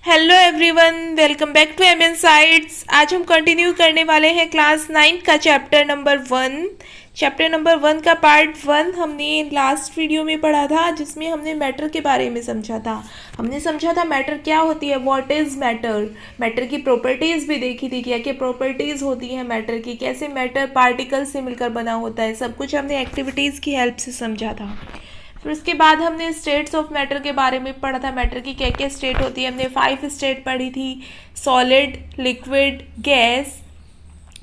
Hello everyone, welcome back to M N sites. आज हम continue करने वाले हैं क्लास 9 का चैप्टर नंबर 1 का पार्ट 1 हमने लास्ट वीडियो में पढ़ा था, जिसमें हमने मैटर के बारे में समझा था। हमने समझा था मैटर क्या होती है, व्हाट इज़ मैटर। मैटर की प्रॉपर्टीज़ भी देखी थी, क्या क्या प्रॉपर्टीज़ होती हैं मैटर की, कैसे मैटर पार्टिकल से मिलकर बना होता है, सब कुछ हमने एक्टिविटीज़ की हेल्प से समझा था। फिर उसके बाद हमने स्टेट्स ऑफ मैटर के बारे में पढ़ा था, मैटर की क्या क्या स्टेट होती है। हमने 5 स्टेट पढ़ी थी, सॉलिड, लिक्विड, गैस,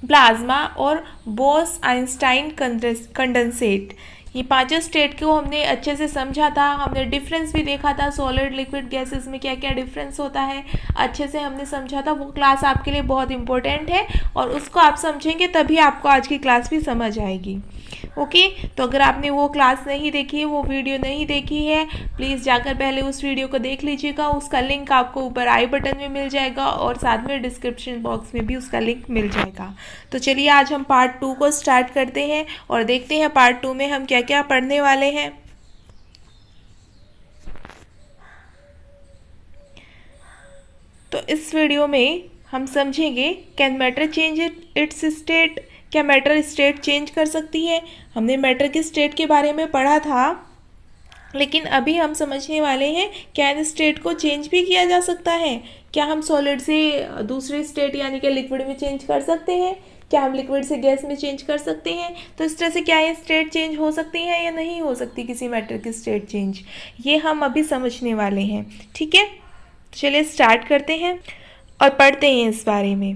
प्लाज्मा और बोस आइंस्टाइन कंडेंसेट। ये पांचों स्टेट को हमने अच्छे से समझा था। हमने डिफरेंस भी देखा था, सॉलिड, लिक्विड, गैसेस में क्या क्या डिफरेंस होता है, अच्छे से हमने समझा था। वो क्लास आपके लिए बहुत इंपॉर्टेंट है और उसको आप समझेंगे तभी आपको आज की क्लास भी समझ आएगी। ओके, तो अगर आपने वो क्लास नहीं देखी है, वो वीडियो नहीं देखी है, प्लीज़ जाकर पहले उस वीडियो को देख लीजिएगा। उसका लिंक आपको ऊपर आई बटन में मिल जाएगा और साथ में डिस्क्रिप्शन बॉक्स में भी उसका लिंक मिल जाएगा। तो चलिए आज हम पार्ट 2 को स्टार्ट करते हैं और देखते हैं पार्ट 2 में हम क्या क्या पढ़ने वाले हैं। तो इस वीडियो में हम समझेंगे, can matter change it's state, क्या मैटर स्टेट चेंज कर सकती है। हमने मैटर की स्टेट के बारे में पढ़ा था, लेकिन अभी हम समझने वाले हैं क्या स्टेट को चेंज भी किया जा सकता है। क्या हम सॉलिड से दूसरे स्टेट यानी कि लिक्विड में चेंज कर सकते हैं, क्या हम लिक्विड से गैस में चेंज कर सकते हैं। तो इस तरह से क्या ये स्टेट चेंज हो सकती है या नहीं हो सकती किसी मैटर की स्टेट चेंज, ये हम अभी समझने वाले हैं। ठीक है, चलिए स्टार्ट करते हैं और पढ़ते हैं इस बारे में।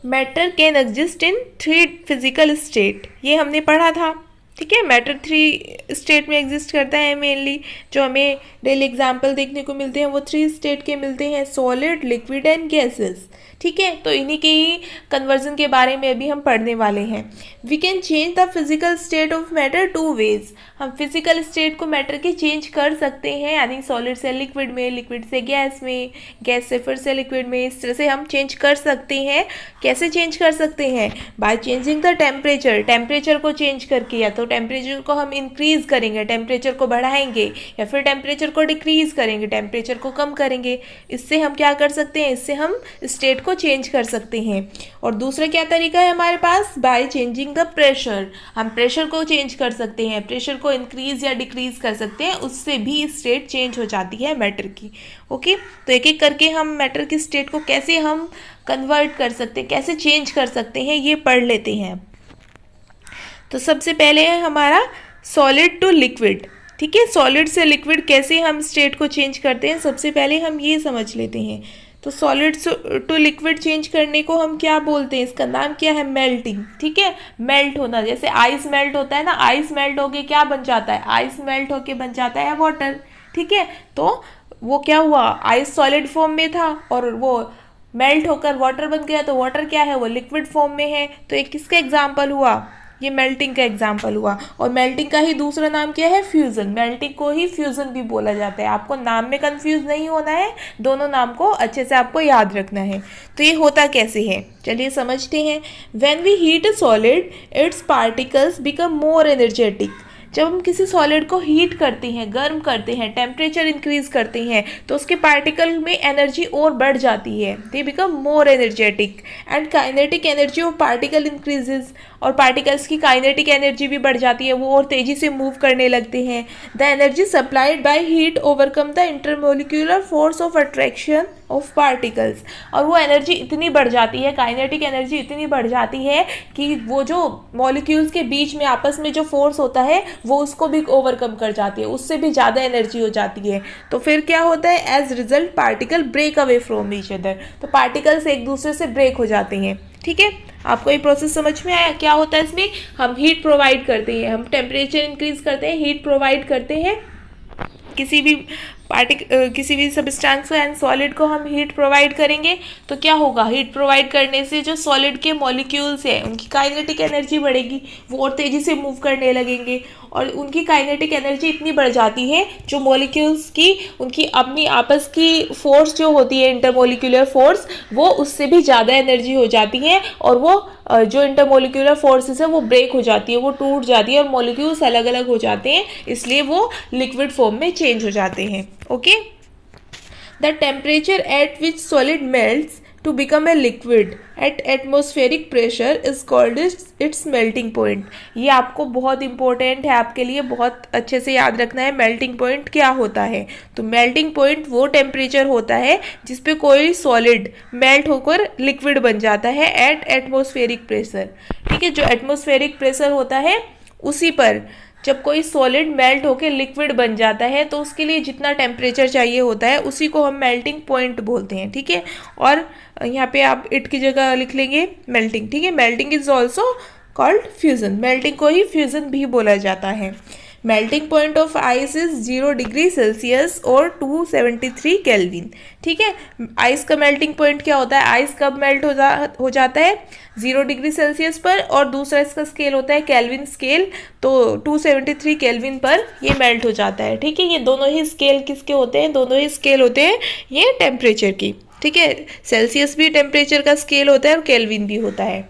Matter can exist in 3 physical state, ये हमने पढ़ा था। ठीक है, मैटर 3 स्टेट में एग्जिस्ट करता है मेनली। जो हमें डेली एग्जाम्पल देखने को मिलते हैं वो 3 स्टेट के मिलते हैं, सॉलिड, लिक्विड एंड गैसेस। ठीक है, तो इन्हीं के ही कन्वर्जन के बारे में अभी हम पढ़ने वाले हैं। We can change the physical state of matter 2 ways, हम फिजिकल स्टेट को मैटर की चेंज कर सकते हैं, यानी सॉलिड से लिक्विड में, लिक्विड से गैस में, गैस से फिर से लिक्विड में। इस तरह से हम चेंज कर सकते हैं। कैसे चेंज कर सकते हैं? By changing the temperature, temperature को चेंज करके, या तो टेम्परेचर को हम इंक्रीज करेंगे, टेम्परेचर को बढ़ाएंगे, या फिर टेम्परेचर को डिक्रीज करेंगे, टेम्परेचर को कम करेंगे। इससे हम क्या कर सकते हैं, इससे हम स्टेट को चेंज कर सकते हैं। और दूसरा क्या तरीका है हमारे पास, बाय चेंजिंग द प्रेशर, हम प्रेशर को चेंज कर सकते हैं, प्रेशर को इंक्रीज या डिक्रीज कर सकते हैं, उससे भी स्टेट चेंज हो जाती है मैटर की। ओके, तो एक एक करके हम मैटर की स्टेट को कैसे हम कन्वर्ट कर सकते हैं, कैसे चेंज कर सकते हैं, ये पढ़ लेते हैं। तो सबसे पहले है हमारा सॉलिड टू लिक्विड। ठीक है, सॉलिड से लिक्विड कैसे हम स्टेट को चेंज करते हैं, सबसे पहले हम ये समझ लेते हैं। तो सॉलिड टू लिक्विड चेंज करने को हम क्या बोलते हैं, इसका नाम क्या है, मेल्टिंग। ठीक है, मेल्ट होना, जैसे आइस मेल्ट होता है ना, आइस मेल्ट होके क्या बन जाता है, आइस मेल्ट होके बन जाता है वाटर। ठीक है, तो वो क्या हुआ, आइस सॉलिड फॉर्म में था और वो मेल्ट होकर वाटर बन गया, तो वाटर क्या है, वो लिक्विड फॉर्म में है। तो एक किसका एग्जाम्पल हुआ, ये मेल्टिंग का एग्जाम्पल हुआ। और मेल्टिंग का ही दूसरा नाम क्या है, फ्यूजन। मेल्टिंग को ही फ्यूजन भी बोला जाता है। आपको नाम में कंफ्यूज नहीं होना है, दोनों नाम को अच्छे से आपको याद रखना है। तो ये होता कैसे है, चलिए समझते हैं। When we heat a solid, its particles become more energetic. जब हम किसी सॉलिड को हीट करते हैं, गर्म करते हैं, टेम्परेचर इंक्रीज करते हैं, तो उसके पार्टिकल में एनर्जी और बढ़ जाती है, they become more energetic. And kinetic energy of particle increases, और पार्टिकल्स की काइनेटिक एनर्जी भी बढ़ जाती है, वो और तेजी से मूव करने लगते हैं। The energy supplied by heat overcome the intermolecular force of attraction of particles, और वो एनर्जी इतनी बढ़ जाती है, काइनेटिक एनर्जी इतनी बढ़ जाती है कि वो जो मॉलिक्यूल्स के बीच में आपस में जो फोर्स होता है वो उसको भी ओवरकम कर जाती है, उससे भी ज़्यादा एनर्जी हो जाती है। तो फिर क्या होता है, as result particle break away from each other, तो पार्टिकल्स एक दूसरे से ब्रेक हो जाते हैं। ठीक है, आपको ये प्रोसेस समझ में आया, क्या होता है इसमें, हम हीट प्रोवाइड करते हैं, हम टेम्परेचर इंक्रीज करते हैं, हीट प्रोवाइड करते हैं, किसी भी सब्सटेंस एंड सॉलिड को हम हीट प्रोवाइड करेंगे तो क्या होगा, हीट प्रोवाइड करने से जो सॉलिड के मॉलिक्यूल्स हैं उनकी काइनेटिक एनर्जी बढ़ेगी, वो और तेज़ी से मूव करने लगेंगे, और उनकी काइनेटिक एनर्जी इतनी बढ़ जाती है, जो मॉलिक्यूल्स की उनकी अपनी आपस की फोर्स जो होती है, इंटरमोलिक्यूलर फोर्स, वो उससे भी ज़्यादा एनर्जी हो जाती है, और वो जो इंटरमोलिक्यूलर फोर्सेस है वो ब्रेक हो जाती है, वो टूट जाती है, और मॉलिक्यूल्स अलग अलग हो जाते हैं, इसलिए वो लिक्विड फॉर्म में चेंज हो जाते हैं। Okay, the temperature at which solid melts to become a liquid at atmospheric pressure is called its melting point। ये आपको बहुत इंपॉर्टेंट है, आपके लिए बहुत अच्छे से याद रखना है। मेल्टिंग पॉइंट क्या होता है? तो मेल्टिंग पॉइंट वो टेम्परेचर होता है जिसपे कोई सॉलिड मेल्ट होकर लिक्विड बन जाता है एट एटमॉस्फेरिक प्रेशर। ठीक है, जो एटमॉस्फेरिक प्रेशर होता है उसी पर जब कोई सॉलिड मेल्ट होकर लिक्विड बन जाता है तो उसके लिए जितना टेम्परेचर चाहिए होता है उसी को हम मेल्टिंग पॉइंट बोलते हैं। ठीक है, और यहाँ पे आप इट की जगह लिख लेंगे मेल्टिंग। ठीक है, melting is also called fusion. Melting को ही फ्यूजन भी बोला जाता है। Melting point of ice is 0 degree Celsius और 273 केल्विन। ठीक है, आइस का मेल्टिंग पॉइंट क्या होता है? आइस कब मेल्ट हो जाता है? 0 डिग्री सेल्सियस पर, और दूसरा इसका स्केल होता है केल्विन स्केल, तो 273 केल्विन पर ये मेल्ट हो जाता है। ठीक है, ये दोनों ही स्केल किसके होते हैं? दोनों ही स्केल होते हैं ये टेम्परेचर की। ठीक है, सेल्सियस भी टेम्परेचर का स्केल होता है और केल्विन भी होता है।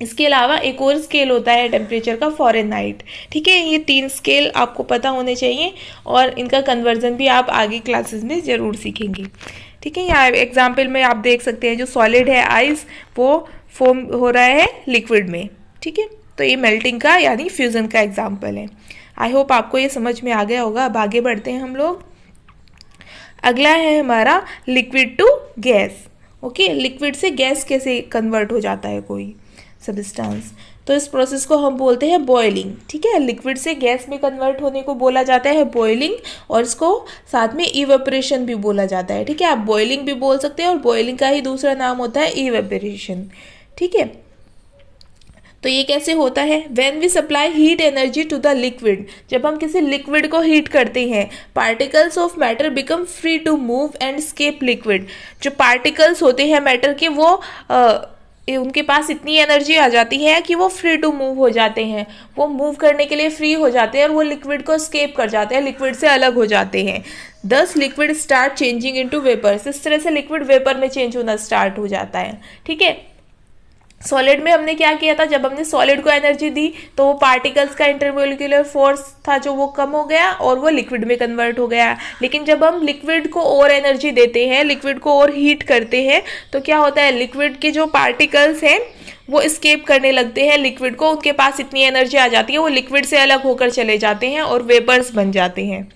इसके अलावा एक और स्केल होता है टेम्परेचर का, फ़ारेनहाइट। ठीक है, ये 3 स्केल आपको पता होने चाहिए और इनका कन्वर्जन भी आप आगे क्लासेस में ज़रूर सीखेंगे। ठीक है, यहाँ एग्जाम्पल में आप देख सकते हैं जो सॉलिड है आइस वो फॉर्म हो रहा है लिक्विड में। ठीक है, तो ये मेल्टिंग का यानी फ्यूज़न का एग्जाम्पल है। आई होप आपको ये समझ में आ गया होगा। अब आगे बढ़ते हैं हम लोग। अगला है हमारा liquid to gas. Okay, liquid से गैस कैसे कन्वर्ट हो जाता है कोई सब्सटेंस, तो इस प्रोसेस को हम बोलते हैं बॉइलिंग। ठीक है, लिक्विड से गैस में कन्वर्ट होने को बोला जाता है बॉइलिंग, और इसको साथ में इवेपोरेशन भी बोला जाता है। ठीक है, आप बॉइलिंग भी बोल सकते हैं और बॉइलिंग का ही दूसरा नाम होता है इवेपोरेशन। ठीक है, तो ये कैसे होता है? When we supply heat energy to the liquid, जब हम किसी लिक्विड को हीट करते हैं, particles of matter become free to move and escape liquid. जो पार्टिकल्स होते हैं मैटर के वो उनके पास इतनी एनर्जी आ जाती है कि वो फ्री टू मूव हो जाते हैं, वो मूव करने के लिए फ्री हो जाते हैं और वो लिक्विड को स्केप कर जाते हैं, लिक्विड से अलग हो जाते हैं। Thus liquid start changing into vapours. इस तरह से लिक्विड वेपर में चेंज होना स्टार्ट हो जाता है। ठीक है, सॉलिड में हमने क्या किया था? जब हमने सॉलिड को एनर्जी दी तो वो पार्टिकल्स का इंटरमोलिकुलर फोर्स था जो वो कम हो गया और वो लिक्विड में कन्वर्ट हो गया। लेकिन जब हम लिक्विड को और एनर्जी देते हैं, लिक्विड को और हीट करते हैं, तो क्या होता है? लिक्विड के जो पार्टिकल्स हैं वो स्केप करने लगते हैं लिक्विड को, उनके पास इतनी एनर्जी आ जाती है वो लिक्विड से अलग होकर चले जाते हैं और वेपर्स बन जाते हैं।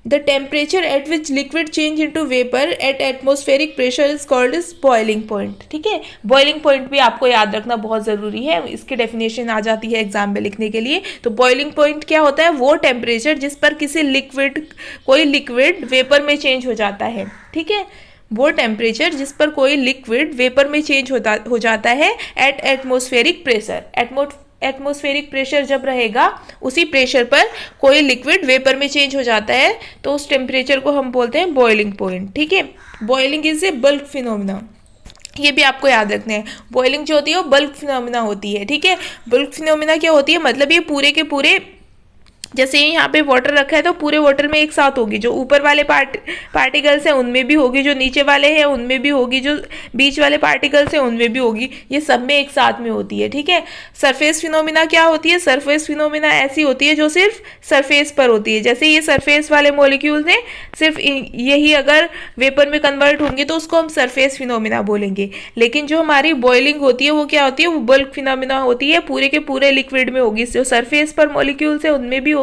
The temperature at which liquid change into vapor at atmospheric pressure is called as boiling point। ठीक है, boiling point भी आपको याद रखना बहुत ज़रूरी है, इसकी डेफिनेशन आ जाती है एग्जाम में लिखने के लिए। तो boiling point क्या होता है? वो टेम्परेचर जिस पर कोई लिक्विड वेपर में चेंज हो जाता है। ठीक है, वो टेम्परेचर जिस पर कोई लिक्विड वेपर में चेंज हो जाता है at atmospheric pressure. Atmospheric pressure जब रहेगा उसी प्रेशर पर कोई लिक्विड वेपर में चेंज हो जाता है तो उस टेम्परेचर को हम बोलते हैं बॉइलिंग पॉइंट। ठीक है, boiling is a bulk phenomena, ये भी आपको याद रखना है। बॉइलिंग जो होती है वो बल्क फिनोमिना होती है। ठीक है, बल्क फिनोमिना क्या होती है? मतलब ये पूरे के पूरे, जैसे यहाँ पे वाटर रखा है तो पूरे वाटर में एक साथ होगी, जो ऊपर वाले पार्टिकल्स हैं उनमें भी होगी, जो नीचे वाले हैं उनमें भी होगी, जो बीच वाले पार्टिकल्स हैं उनमें भी होगी, ये सब में एक साथ में होती है। ठीक है, सरफेस फिनोमिना क्या होती है? सरफेस फिनोमिना ऐसी होती है जो सिर्फ सरफेस पर होती है। जैसे ये सरफेस वाले मॉलिक्यूल्स हैं, सिर्फ यही अगर वेपर में कन्वर्ट होंगे तो उसको हम सरफेस फिनोमिना बोलेंगे। लेकिन जो हमारी बॉइलिंग होती है वो क्या होती है? वो बल्क फिनोमिना होती है, पूरे के पूरे लिक्विड में होगी, जो सरफेस पर मॉलिक्यूल्स है उनमें भी होगी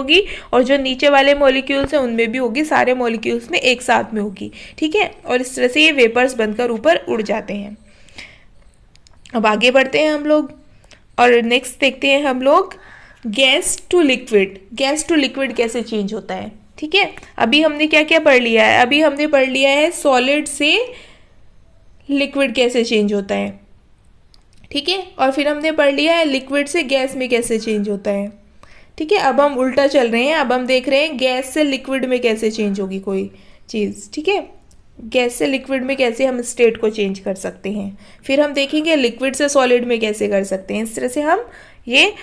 और जो नीचे वाले मॉलिक्यूल्स हैं उनमें भी होगी, सारे मॉलिक्यूल्स में एक साथ में होगी। ठीक है, और इस तरह से ये वेपर्स बनकर ऊपर उड़ जाते हैं। अब आगे बढ़ते हैं हम लोग और नेक्स्ट देखते हैं हम लोग gas to liquid. Gas to liquid कैसे चेंज होता है? ठीक है, अभी हमने क्या क्या पढ़ लिया है? अभी हमने पढ़ लिया है सॉलिड से लिक्विड कैसे चेंज होता है। ठीक है, और फिर हमने पढ़ लिया है लिक्विड से गैस में कैसे चेंज होता है। ठीक है, अब हम उल्टा चल रहे हैं, अब हम देख रहे हैं गैस से लिक्विड में कैसे चेंज होगी कोई चीज़। ठीक है, गैस से लिक्विड में कैसे हम स्टेट को चेंज कर सकते हैं, फिर हम देखेंगे लिक्विड से सॉलिड में कैसे कर सकते हैं। इस तरह से हम ये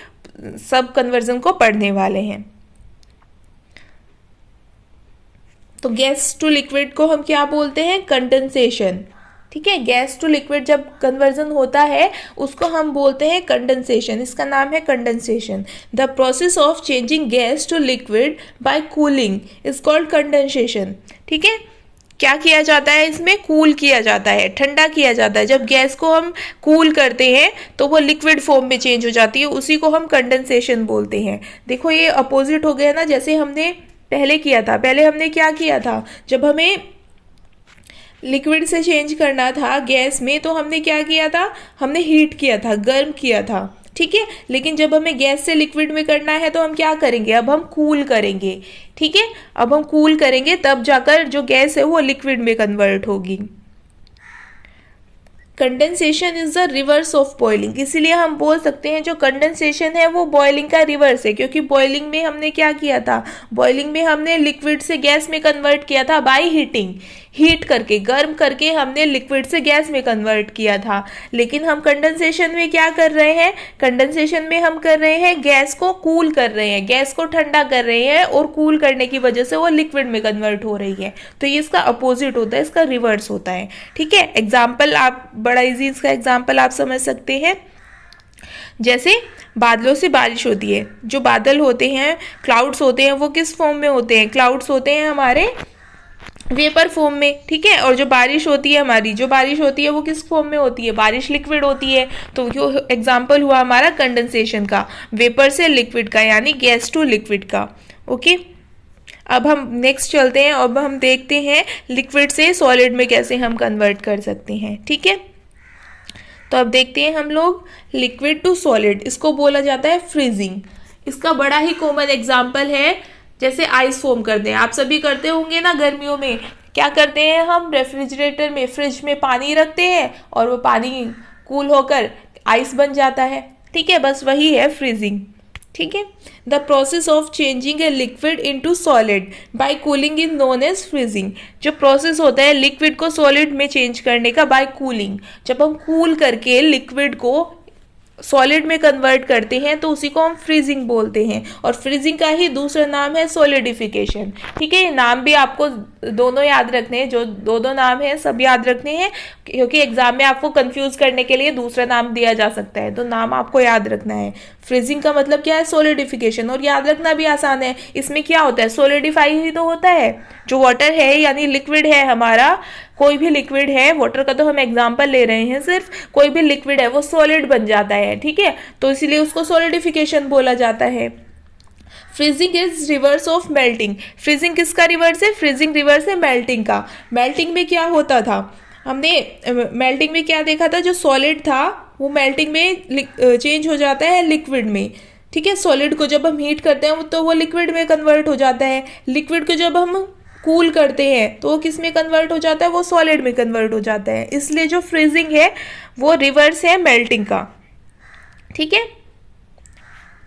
सब कन्वर्जन को पढ़ने वाले हैं। तो गैस टू लिक्विड को हम क्या बोलते हैं? कंडेंसेशन। ठीक है, गैस टू लिक्विड जब कन्वर्जन होता है उसको हम बोलते हैं कंडेंसेशन, इसका नाम है condensation. The process of changing gas to liquid by cooling is called condensation. ठीक है, क्या किया जाता है, इसमें कूल किया जाता है, ठंडा किया जाता है। जब गैस को हम कूल करते हैं तो वो लिक्विड फॉर्म में चेंज हो जाती है, उसी को हम कंडेंसेशन बोलते हैं। देखो ये अपोजिट हो गया ना, जैसे हमने पहले किया था। पहले हमने क्या किया था, जब हमें लिक्विड से चेंज करना था गैस में तो हमने क्या किया था, हमने हीट किया था, गर्म किया था, ठीक है। लेकिन जब हमें गैस से लिक्विड में करना है तो हम क्या करेंगे, अब हम कूल करेंगे, ठीक है। अब हम कूल करेंगे तब जाकर जो गैस है वो लिक्विड में कन्वर्ट होगी। Condensation is the reverse of boiling, इसीलिए हम बोल सकते हैं जो कंडेंसेशन है वो बॉइलिंग का रिवर्स है, क्योंकि बॉइलिंग में हमने क्या किया था, बॉइलिंग में हमने लिक्विड से गैस में कन्वर्ट किया था बाय हीटिंग, हीट करके, गर्म करके हमने लिक्विड से गैस में कन्वर्ट किया था। लेकिन हम कंडेंसेशन में क्या कर रहे हैं, कंडेंसेशन में हम कर रहे हैं गैस को कूल कर रहे हैं, गैस को ठंडा कर रहे हैं, और कूल करने की वजह से वो लिक्विड में कन्वर्ट हो रही है। तो ये इसका अपोजिट होता है, इसका रिवर्स होता है, ठीक है। एग्जाम्पल आप बड़ा इजी इसका एग्जाम्पल आप समझ सकते हैं, जैसे बादलों से बारिश होती है। जो बादल होते हैं, क्लाउड्स होते हैं, वो किस फॉर्म में होते हैं, क्लाउड्स होते हैं हमारे वेपर फॉर्म में, ठीक है। और जो बारिश होती है हमारी, जो बारिश होती है वो किस फॉर्म में होती है, बारिश लिक्विड होती है। तो जो एग्जाम्पल हुआ हमारा कंडेंसेशन का, वेपर से लिक्विड का, यानी गैस टू लिक्विड का, ओके। अब हम नेक्स्ट चलते हैं, अब हम देखते हैं लिक्विड से सॉलिड में कैसे हम कन्वर्ट कर सकते हैं, ठीक है। तो अब देखते हैं हम लोग लिक्विड टू सॉलिड, इसको बोला जाता है फ्रीजिंग। इसका बड़ा ही कॉमन एग्जाम्पल है, जैसे आइस फॉर्म करते हैं, आप सभी करते होंगे ना गर्मियों में। क्या करते हैं हम, रेफ्रिजरेटर में, फ्रिज में पानी रखते हैं और वो पानी कूल होकर आइस बन जाता है, ठीक है। बस वही है फ्रीजिंग, ठीक है। The process of changing a liquid into solid by cooling is known as freezing. जो प्रोसेस होता है लिक्विड को सॉलिड में चेंज करने का बाय कूलिंग, जब हम कूल करके लिक्विड को सॉलिड में कन्वर्ट करते हैं तो उसी को हम फ्रीजिंग बोलते हैं। और फ्रीजिंग का ही दूसरा नाम है सॉलिडिफिकेशन, ठीक है। ये नाम भी आपको दोनों याद रखने हैं, जो दो नाम हैं सब याद रखने हैं, क्योंकि एग्जाम में आपको कंफ्यूज करने के लिए दूसरा नाम दिया जा सकता है, तो नाम आपको याद रखना है। फ्रीजिंग का मतलब क्या है, सॉलिडिफिकेशन, और याद रखना भी आसान है। इसमें क्या होता है, सॉलिडिफाई ही तो होता है। जो वाटर है यानी लिक्विड है हमारा, कोई भी लिक्विड है, वाटर का तो हम एग्जांपल ले रहे हैं सिर्फ, कोई भी लिक्विड है वो सॉलिड बन जाता है, ठीक है। तो इसीलिए उसको सॉलिडिफिकेशन बोला जाता है। Freezing is reverse of melting. Freezing किसका रिवर्स है, फ्रीजिंग रिवर्स है मेल्टिंग का। मेल्टिंग में क्या होता था, हमने मेल्टिंग में क्या देखा था, जो सॉलिड था वो मेल्टिंग में चेंज हो जाता है लिक्विड में, ठीक है। सॉलिड को जब हम हीट करते हैं तो वो लिक्विड में कन्वर्ट हो जाता है। लिक्विड को जब हम कूल करते हैं तो वो किस में कन्वर्ट हो जाता है, वो सॉलिड में कन्वर्ट हो जाता है। इसलिए जो फ्रीजिंग है वो रिवर्स है मेल्टिंग का, ठीक है।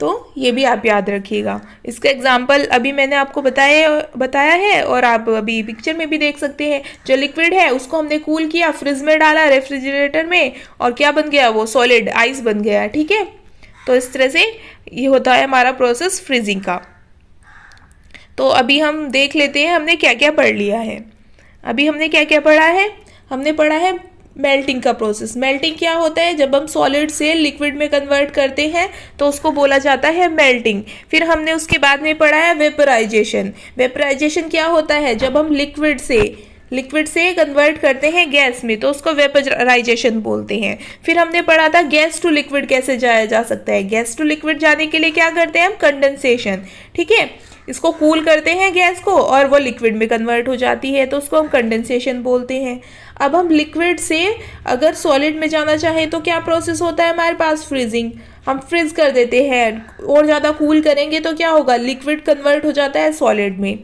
तो ये भी आप याद रखिएगा। इसका एग्जाम्पल अभी मैंने आपको बताया है, और आप अभी पिक्चर में भी देख सकते हैं। जो लिक्विड है उसको हमने कूल किया, फ्रिज में डाला, रेफ्रिजरेटर में, और क्या बन गया, वो सॉलिड आइस बन गया, ठीक है। तो इस तरह से ये होता है हमारा प्रोसेस फ्रीजिंग का। तो अभी हम देख लेते हैं हमने क्या क्या पढ़ लिया है। अभी हमने क्या क्या पढ़ा है, हमने पढ़ा है मेल्टिंग का प्रोसेस। मेल्टिंग क्या होता है, जब हम सॉलिड से लिक्विड में कन्वर्ट करते हैं तो उसको बोला जाता है मेल्टिंग। फिर हमने उसके बाद में पढ़ा है वेपराइजेशन। वेपराइजेशन क्या होता है, जब हम लिक्विड से कन्वर्ट करते हैं गैस में तो उसको वेपराइजेशन बोलते हैं। फिर हमने पढ़ा था गैस टू लिक्विड कैसे जाया जा सकता है। गैस टू लिक्विड जाने के लिए क्या करते हैं हम, कंडेंसेशन, ठीक है। इसको कूल करते हैं गैस को और वो लिक्विड में कन्वर्ट हो जाती है, तो उसको हम कंडेंसेशन बोलते हैं। अब हम लिक्विड से अगर सॉलिड में जाना चाहें तो क्या प्रोसेस होता है हमारे पास, फ्रीजिंग। हम फ्रीज कर देते हैं, और ज़्यादा कूल करेंगे तो क्या होगा, लिक्विड कन्वर्ट हो जाता है सॉलिड में,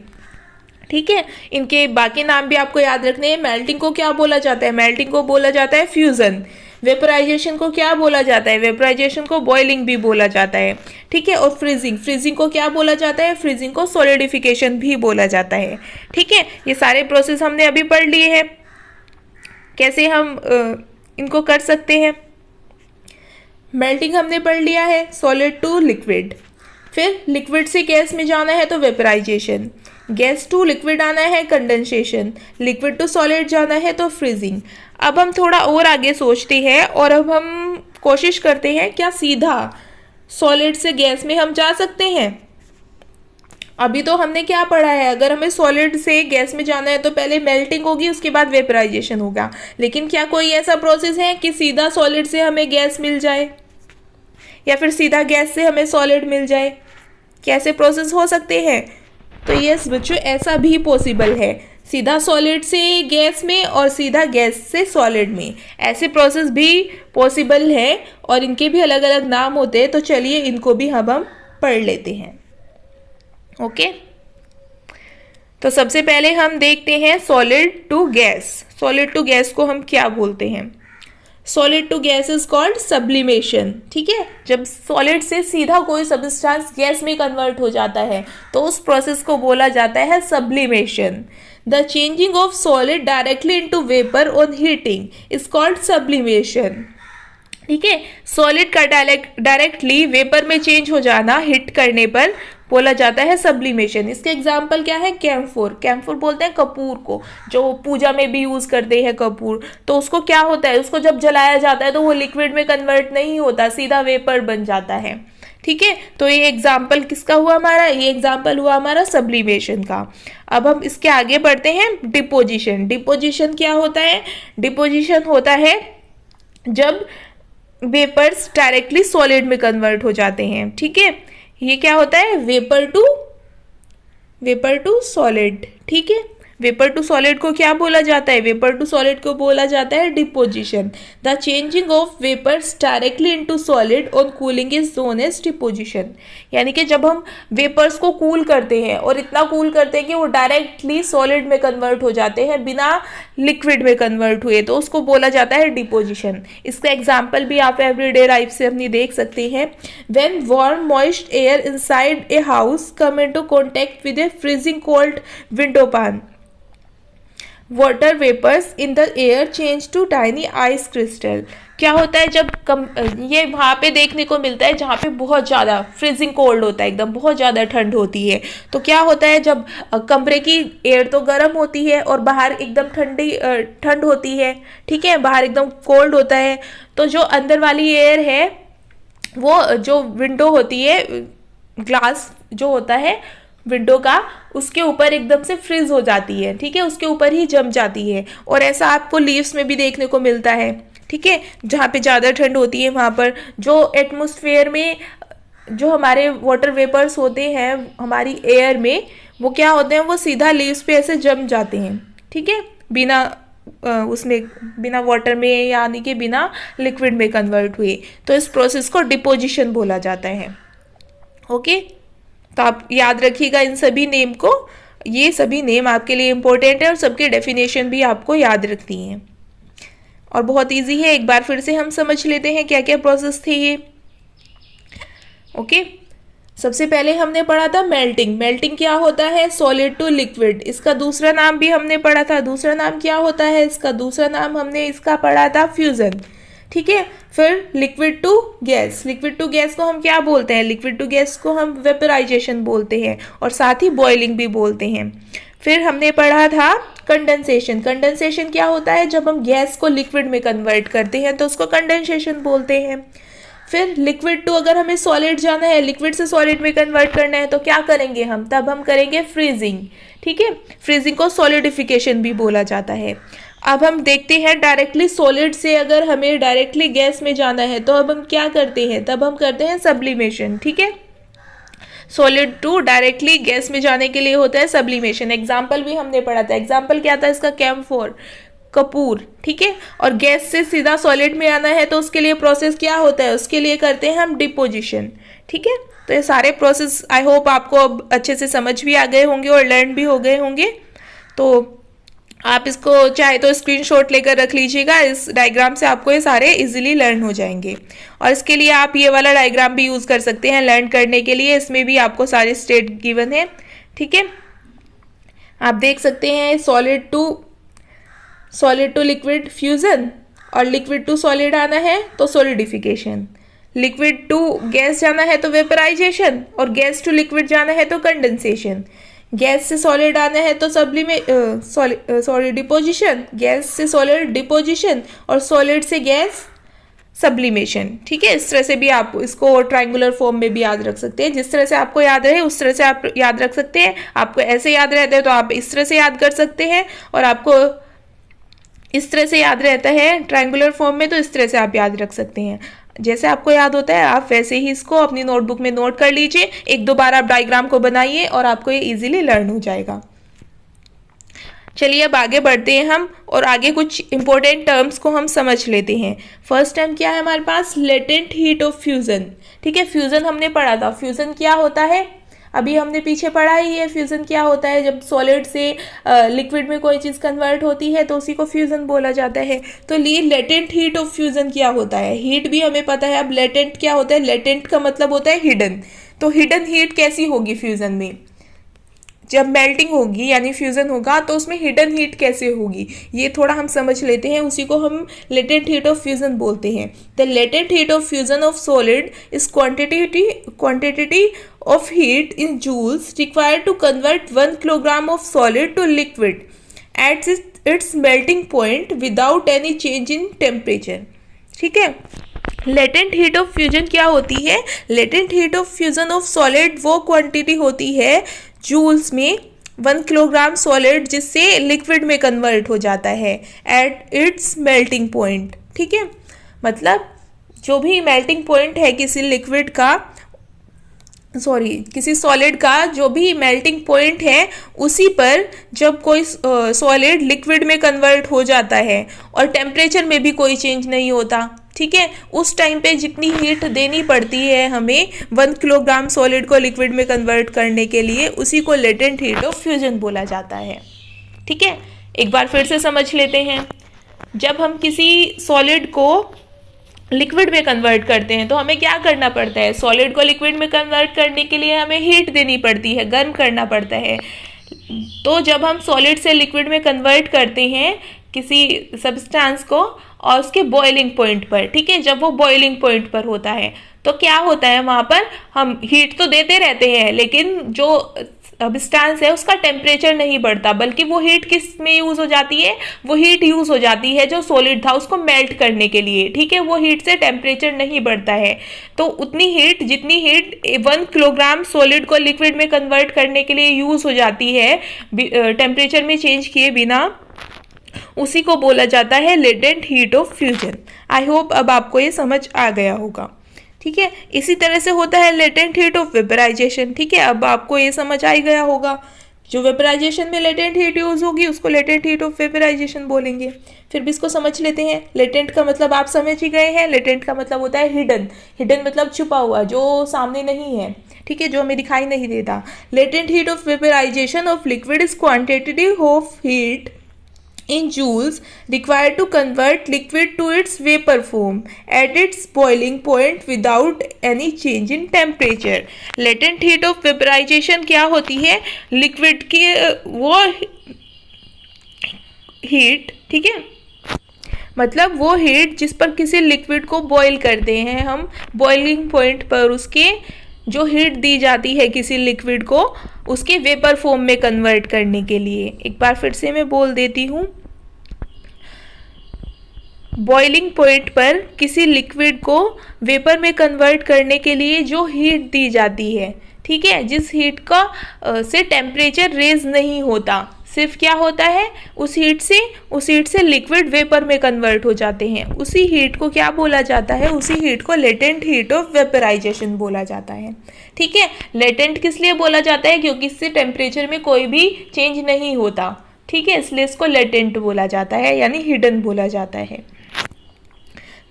ठीक है। इनके बाकी नाम भी आपको याद रखने हैं। मेल्टिंग को क्या बोला जाता है, मेल्टिंग को बोला जाता है फ्यूजन। वेपराइजेशन को क्या बोला जाता है, वेपराइजेशन को बॉइलिंग भी बोला जाता है, ठीक है। और फ्रीजिंग को क्या बोला जाता है, फ्रीजिंग को सॉलिडिफिकेशन भी बोला जाता है, ठीक है। ये सारे प्रोसेस हमने अभी पढ़ लिए हैं, कैसे हम इनको कर सकते हैं। मेल्टिंग हमने पढ़ लिया है, सॉलिड टू लिक्विड। फिर लिक्विड से गैस में जाना है तो वेपराइजेशन, गैस टू लिक्विड आना है कंडेंसेशन, लिक्विड टू सॉलिड जाना है तो फ्रीजिंग। अब हम थोड़ा और आगे सोचते हैं और अब हम कोशिश करते हैं क्या सीधा सॉलिड से गैस में हम जा सकते हैं। अभी तो हमने क्या पढ़ा है, अगर हमें सॉलिड से गैस में जाना है तो पहले मेल्टिंग होगी, उसके बाद वेपराइजेशन होगा। लेकिन क्या कोई ऐसा प्रोसेस है कि सीधा सॉलिड से हमें गैस मिल जाए या फिर सीधा गैस से हमें सॉलिड मिल जाए? कैसे प्रोसेस हो सकते हैं? तो यस बच्चों, ऐसा भी पॉसिबल है, सीधा सॉलिड से गैस में और सीधा गैस से सॉलिड में, ऐसे प्रोसेस भी पॉसिबल है और इनके भी अलग अलग नाम होते हैं। तो चलिए इनको भी हम पढ़ लेते हैं। ओके, तो सबसे पहले हम देखते हैं solid to gas. Solid to gas को हम क्या बोलते हैं? Solid to gas is called sublimation. ठीक है, जब सॉलिड से सीधा कोई सब्सटेंस गैस में कन्वर्ट हो जाता है तो उस प्रोसेस को बोला जाता है sublimation. The changing of solid directly into vapour on heating is called sublimation. ठीक है, सॉलिड का डायरेक्टली वेपर में चेंज हो जाना हिट करने पर बोला जाता है सब्लिमेशन। इसके एग्जाम्पल क्या है? कैम्फोर। कैम्फोर बोलते हैं कपूर को, जो पूजा में भी यूज करते हैं कपूर। तो उसको क्या होता है, उसको जब जलाया जाता है तो वो लिक्विड में कन्वर्ट नहीं होता, सीधा वेपर बन जाता है। ठीक है, तो ये एग्जाम्पल किसका हुआ हमारा? ये एग्जाम्पल हुआ हमारा सब्लिमेशन का। अब हम इसके आगे बढ़ते हैं, डिपोजिशन। डिपोजिशन क्या होता है? डिपोजिशन होता है जब वेपर्स डायरेक्टली सॉलिड में कन्वर्ट हो जाते हैं। ठीक है, ये क्या होता है? Vapour to solid. ठीक है, वेपर टू सॉलिड को क्या बोला जाता है? वेपर टू सॉलिड को बोला जाता है deposition. The changing of vapours directly into solid on cooling is known as deposition. यानी कि जब हम वेपर्स को कूल करते हैं और इतना कूल करते हैं कि वो डायरेक्टली सॉलिड में कन्वर्ट हो जाते हैं बिना लिक्विड में कन्वर्ट हुए, तो उसको बोला जाता है डिपोजिशन। इसका एग्जाम्पल भी आप एवरीडे लाइफ से अपनी देख सकते हैं। When warm moist air inside a house come into contact with a freezing cold window pane, water vapours in the air change to tiny ice crystal. क्या होता है जब ये वहाँ पे देखने को मिलता है जहाँ पे बहुत ज़्यादा फ्रीजिंग कोल्ड होता है, एकदम बहुत ज़्यादा ठंड होती है। तो क्या होता है, जब कमरे की एयर तो गर्म होती है और बाहर एकदम ठंड होती है। ठीक है, बाहर एकदम कोल्ड होता है, तो जो अंदर वाली एयर है वो जो विंडो होती है, ग्लास जो होता है विंडो का, उसके ऊपर एकदम से फ्रीज हो जाती है। ठीक है, उसके ऊपर ही जम जाती है। और ऐसा आपको लीव्स में भी देखने को मिलता है। ठीक है, जहाँ पे ज़्यादा ठंड होती है वहाँ पर जो एटमॉस्फेयर में जो हमारे वाटर वेपर्स होते हैं हमारी एयर में, वो क्या होते हैं, वो सीधा लीव्स पे ऐसे जम जाते हैं। ठीक है, बिना उसमें बिना वाटर में यानी कि बिना लिक्विड में कन्वर्ट हुए। तो इस प्रोसेस को डिपोजिशन बोला जाता है। ओके, तो आप याद रखिएगा इन सभी नेम को। ये सभी नेम आपके लिए इम्पोर्टेंट है और सबके डेफिनेशन भी आपको याद रखती हैं और बहुत इजी है। एक बार फिर से हम समझ लेते हैं क्या क्या प्रोसेस थे ये। ओके, सबसे पहले हमने पढ़ा था मेल्टिंग। मेल्टिंग क्या होता है? Solid to liquid. इसका दूसरा नाम भी हमने पढ़ा था। दूसरा नाम क्या होता है इसका? दूसरा नाम हमने इसका पढ़ा था फ्यूजन। ठीक है, फिर liquid to gas. Liquid to gas को हम क्या बोलते हैं? लिक्विड टू गैस को हम वेपराइजेशन बोलते हैं और साथ ही बॉइलिंग भी बोलते हैं। फिर हमने पढ़ा था कंडेंसेशन। कंडेंसेशन क्या होता है? जब हम गैस को लिक्विड में कन्वर्ट करते हैं तो उसको कंडेंसेशन बोलते हैं। फिर लिक्विड टू, अगर हमें सॉलिड जाना है, लिक्विड से सॉलिड में कन्वर्ट करना है तो क्या करेंगे हम? तब हम करेंगे फ्रीजिंग। ठीक है, फ्रीजिंग को सॉलिडिफिकेशन भी बोला जाता है। अब हम देखते हैं डायरेक्टली सॉलिड से अगर हमें डायरेक्टली गैस में जाना है तो अब हम क्या करते हैं? तब हम करते हैं सब्लिमेशन। ठीक है, सॉलिड टू डायरेक्टली गैस में जाने के लिए होता है सब्लिमेशन। एग्जाम्पल भी हमने पढ़ा था। एग्जाम्पल क्या था इसका? कैम्फोर, कपूर। ठीक है, और गैस से सीधा सॉलिड में आना है तो उसके लिए प्रोसेस क्या होता है? उसके लिए करते हैं हम डिपोजिशन। ठीक है, तो ये सारे प्रोसेस आई होप आपको अब अच्छे से समझ भी आ गए होंगे और लर्न भी हो गए होंगे। तो आप इसको चाहे तो स्क्रीनशॉट लेकर रख लीजिएगा। इस डायग्राम से आपको ये सारे इजीली लर्न हो जाएंगे और इसके लिए आप ये वाला डायग्राम भी यूज़ कर सकते हैं लर्न करने के लिए। इसमें भी आपको सारे स्टेट गिवन है। ठीक है, आप देख सकते हैं सॉलिड टू लिक्विड फ्यूजन और लिक्विड टू सॉलिड आना है तो सॉलिडिफिकेशन, लिक्विड टू गैस जाना है तो वेपराइजेशन और गैस टू लिक्विड जाना है तो कंडेंसेशन। गैस से सॉलिड आना है तो डिपोजिशन, गैस से सॉलिड डिपोजिशन और सॉलिड से गैस सब्लिमेशन। ठीक है, इस तरह से भी आप इसको ट्रायंगुलर फॉर्म में भी याद रख सकते हैं। जिस तरह से आपको याद रहे उस तरह से आप याद रख सकते हैं। आपको ऐसे याद रहता है तो आप इस तरह से याद कर सकते हैं, और आपको इस तरह से याद रहता है ट्रायंगुलर फॉर्म में तो इस तरह से आप याद रख सकते हैं। जैसे आपको याद होता है आप वैसे ही इसको अपनी नोटबुक में नोट कर लीजिए। एक दो बार आप डायग्राम को बनाइए और आपको ये इजीली लर्न हो जाएगा। चलिए अब आगे बढ़ते हैं हम, और आगे कुछ इंपॉर्टेंट टर्म्स को हम समझ लेते हैं। फर्स्ट टर्म क्या है हमारे पास? Latent heat of fusion. ठीक है, फ्यूजन हमने पढ़ा था। फ्यूजन क्या होता है? अभी हमने पीछे पढ़ा ही है। फ्यूजन क्या होता है? जब सॉलिड से लिक्विड में कोई चीज़ कन्वर्ट होती है तो उसी को फ्यूजन बोला जाता है। तो ये लेटेंट हीट ऑफ फ्यूजन क्या होता है? हीट भी हमें पता है। अब लेटेंट क्या होता है? लेटेंट का मतलब होता है हिडन। तो हिडन हीट कैसी होगी फ्यूजन में? जब मेल्टिंग होगी यानी फ्यूजन होगा तो उसमें हिडन हीट कैसे होगी, ये थोड़ा हम समझ लेते हैं। उसी को हम लेटेंट हीट ऑफ फ्यूजन बोलते हैं। The latent heat of fusion of solid is quantity of heat in joules required to convert 1 kilogram of solid to liquid at its melting point without any change in temperature. ठीक है, latent heat of fusion क्या होती है? Latent heat of fusion of solid वो quantity होती है joules में 1 kilogram solid जिससे लिक्विड में कन्वर्ट हो जाता है एट इट्स मेल्टिंग पॉइंट। ठीक है, मतलब जो भी मेल्टिंग पॉइंट है किसी लिक्विड का, किसी सॉलिड का जो भी मेल्टिंग पॉइंट है उसी पर जब कोई सॉलिड लिक्विड में कन्वर्ट हो जाता है और टेम्परेचर में भी कोई चेंज नहीं होता। ठीक है, उस टाइम पे जितनी हीट देनी पड़ती है हमें 1 किलोग्राम सॉलिड को लिक्विड में कन्वर्ट करने के लिए, उसी को लेटेंट हीट ऑफ फ्यूजन बोला जाता है। ठीक है, एक बार फिर से समझ लेते हैं। जब हम किसी सॉलिड को लिक्विड में कन्वर्ट करते हैं तो हमें क्या करना पड़ता है? सॉलिड को लिक्विड में कन्वर्ट करने के लिए हमें हीट देनी पड़ती है, गर्म करना पड़ता है। तो जब हम सॉलिड से लिक्विड में कन्वर्ट करते हैं किसी सब्सटेंस को और उसके बॉइलिंग पॉइंट पर, ठीक है, जब वो बॉइलिंग पॉइंट पर होता है तो क्या होता है? वहाँ पर हम हीट तो देते रहते हैं लेकिन जो सब्सटेंस है उसका टेम्परेचर नहीं बढ़ता, बल्कि वो हीट किस में यूज हो जाती है? वो हीट यूज हो जाती है जो सॉलिड था उसको मेल्ट करने के लिए। ठीक है, वो हीट से टेम्परेचर नहीं बढ़ता है। तो उतनी हीट, जितनी हीट 1 किलोग्राम सॉलिड को लिक्विड में कन्वर्ट करने के लिए यूज हो जाती है टेम्परेचर में चेंज किए बिना, उसी को बोला जाता है latent heat of fusion. I hope अब आपको ये समझ आ गया होगा। ठीक है, इसी तरह से होता है लेटेंट हीट ऑफ वेपराइजेशन। ठीक है, अब आपको ये समझ आ ही गया होगा। जो वेपराइजेशन में लेटेंट हीट यूज होगी उसको लेटेंट हीट ऑफ वेपराइजेशन बोलेंगे। फिर भी इसको समझ लेते हैं। लेटेंट का मतलब आप समझ ही गए हैं। लेटेंट का मतलब होता है हिडन। हिडन मतलब छुपा हुआ, जो सामने नहीं है। ठीक है, जो हमें दिखाई नहीं देता। Latent heat of vaporisation of liquid is quantity of heat in joules required to convert liquid to its vapor form at its boiling point without any change in temperature। latent heat of vaporization क्या होती है? Liquid की वो heat, ठीक है, मतलब वो heat जिस पर किसी लिक्विड को बॉईल करते हैं हम, बॉइलिंग पॉइंट पर उसके जो हीट दी जाती है किसी लिक्विड को उसके वेपर फॉर्म में कन्वर्ट करने के लिए। एक बार फिर से मैं बोल देती हूँ। बॉइलिंग पॉइंट पर किसी लिक्विड को वेपर में कन्वर्ट करने के लिए जो हीट दी जाती है, ठीक है, जिस हीट का से टेम्परेचर रेज नहीं होता, सिर्फ क्या होता है? उस हीट से लिक्विड वेपर में कन्वर्ट हो जाते हैं। उसी हीट को क्या बोला जाता है? उसी हीट को लेटेंट हीट ऑफ वेपराइजेशन बोला जाता है। ठीक है, लेटेंट किस लिए बोला जाता है? क्योंकि इससे टेम्परेचर में कोई भी चेंज नहीं होता। ठीक है, इसलिए इसको लेटेंट बोला जाता है, यानी हिडन बोला जाता है।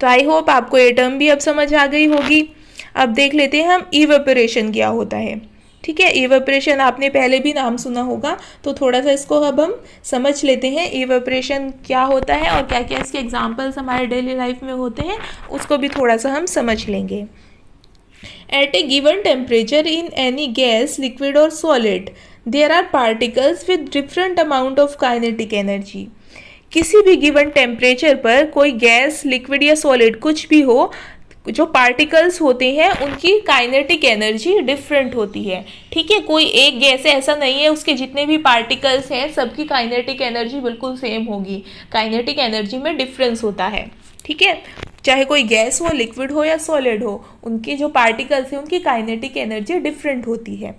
तो आई होप आपको ये टर्म भी अब समझ आ गई होगी। अब देख लेते हैं हम इवेपोरेशन क्या होता है। ठीक है, इवेपोरेशन आपने पहले भी नाम सुना होगा, तो थोड़ा सा इसको अब हम समझ लेते हैं इवेपोरेशन क्या होता है और क्या क्या इसके एग्जांपल्स हमारे डेली लाइफ में होते हैं, उसको भी थोड़ा सा हम समझ लेंगे। At a given temperature in any gas, liquid और solid, there are particles with different amount of kinetic energy. किसी भी गिवन टेम्परेचर पर कोई गैस, लिक्विड या सॉलिड कुछ भी हो, जो पार्टिकल्स होते हैं उनकी काइनेटिक एनर्जी डिफरेंट होती है। ठीक है, कोई एक गैस है ऐसा नहीं है उसके जितने भी पार्टिकल्स हैं सबकी काइनेटिक एनर्जी बिल्कुल सेम होगी। काइनेटिक एनर्जी में डिफरेंस होता है। ठीक है, चाहे कोई गैस हो, लिक्विड हो या सॉलिड हो, उनके जो पार्टिकल्स हैं उनकी काइनेटिक एनर्जी डिफरेंट होती है।